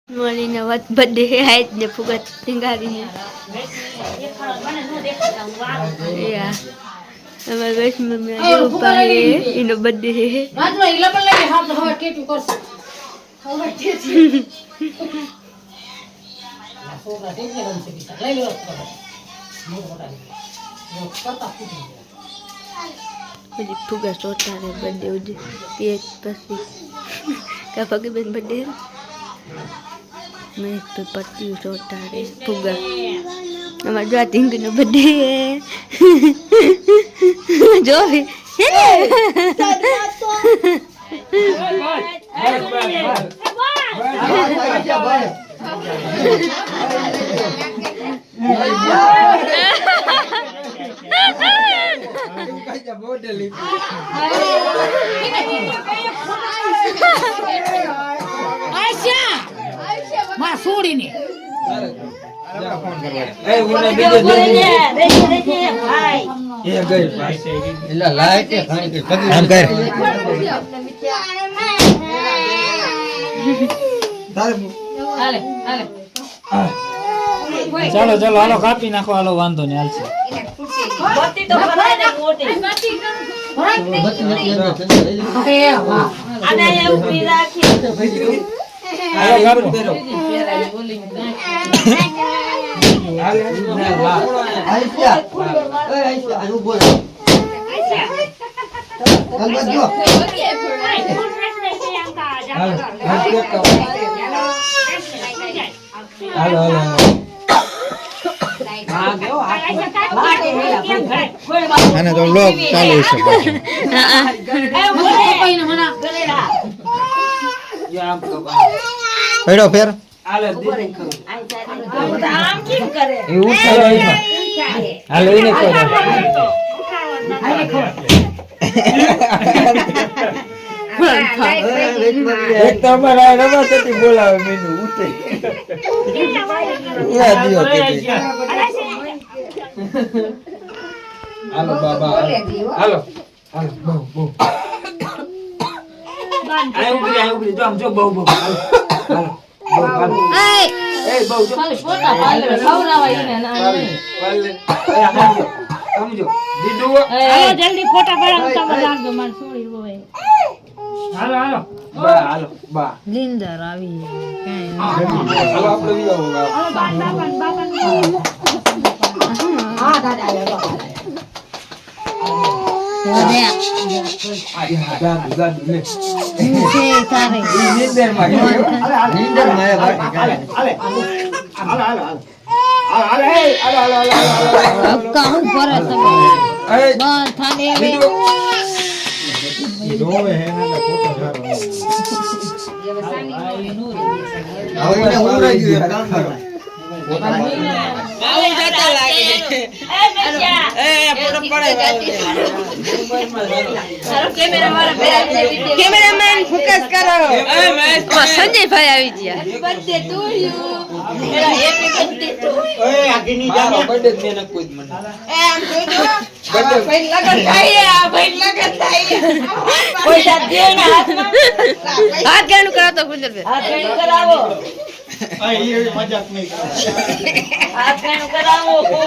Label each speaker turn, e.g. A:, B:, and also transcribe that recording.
A: મોલીને વાત બર્થડે હે હાઈટ ને ફુગત સિંગારી હે યા અમાર વેશ में जो पाए इनो बर्थडे है
B: राजमा इला पर लगे हाथ हवा केटू करस हवा केटी सोगा दे के रन से भी ले लो मोर बता दे वो करता फूटी
A: मुझे फुगा सोटा रे बर्थडे उज केक पसी का पगे बेन बर्थडे मैं तो पत्ती सोटा रे फुगा हमार जो थिंक नो बर्थडे है जो भी
B: आयशा मां सोड़ी ने
C: ए ओने बीजे देखिए भाई ये गई इला लाइट है खाने के हम कर
B: हाले हाले
D: ચાલો ચાલો હાલો કાપી નાખો હાલો વાંધો નહીં હાલશે
C: बत्ती तो भराय ने मोटी
B: अरे वाह
C: आने ये ऊपरी राखी
D: હાલો કાપો
C: आइसा ए आइसा अनु बोल कल बजो हेलो हेलो આને તો લોક ચાલુ છે પેડો ફેર
D: હાલે
C: આમ કેમ કરે
D: એ ઉઠાડો આઈમાં હાલો એને કરો એક તો અમારા રમાતી બોલાવે મેનુ ઉઠે
C: યા દિયો કે
D: હાલો બાબા હાલો હાલો બહુ આય ઉભરી જો આમ જો બહુ હાલો હાલો એ બહુ જો
B: खाली फोटा पाल खवरावा ઈને ના
D: પાલે એ સમજો દીદુ
B: हालो जल्दी फोटा पड़ा तब लाग दो मार सोड़ी रोए
D: હાલો હાલો બા હાલો બા
B: निंदर आवी
D: હાલો આપણે વી
B: हां दादा आया
D: ગાદુ ગાદુ લે
B: मुझे सारे
D: નીંદર માં
C: નીંદર માં બાકી કાલે
D: હાલે હાલો હાલો હાલો એ હાલો હાલો
B: अब कहूं पर सब
D: એ
B: बाल थाने में
C: રોવે હે ને ફોટો સારો હવે એને ઉડાઈ ગયું કામ કરો
A: આવું જતા લાગે એ ફોટો પડે સારો કેમેરામેન ફોકસ કરો સંજય ભાઈ આવી ગયા બર્થડે ટુ યુ મેરા હેપી બર્થડે ટુ
D: એ આગની જાને બર્થડે મેને કોઈ મને
A: એ આમ જોજો ભાઈ લગન થાય ભાઈ લગન થાય પૈસા દે ને હાથમાં હાથ ગાણું કરાવો તો ગુંદર ભાઈ હાથ ગાણું કરાવો
D: એ મજાક નહીં
A: હાથ ગાણું કરાવો કો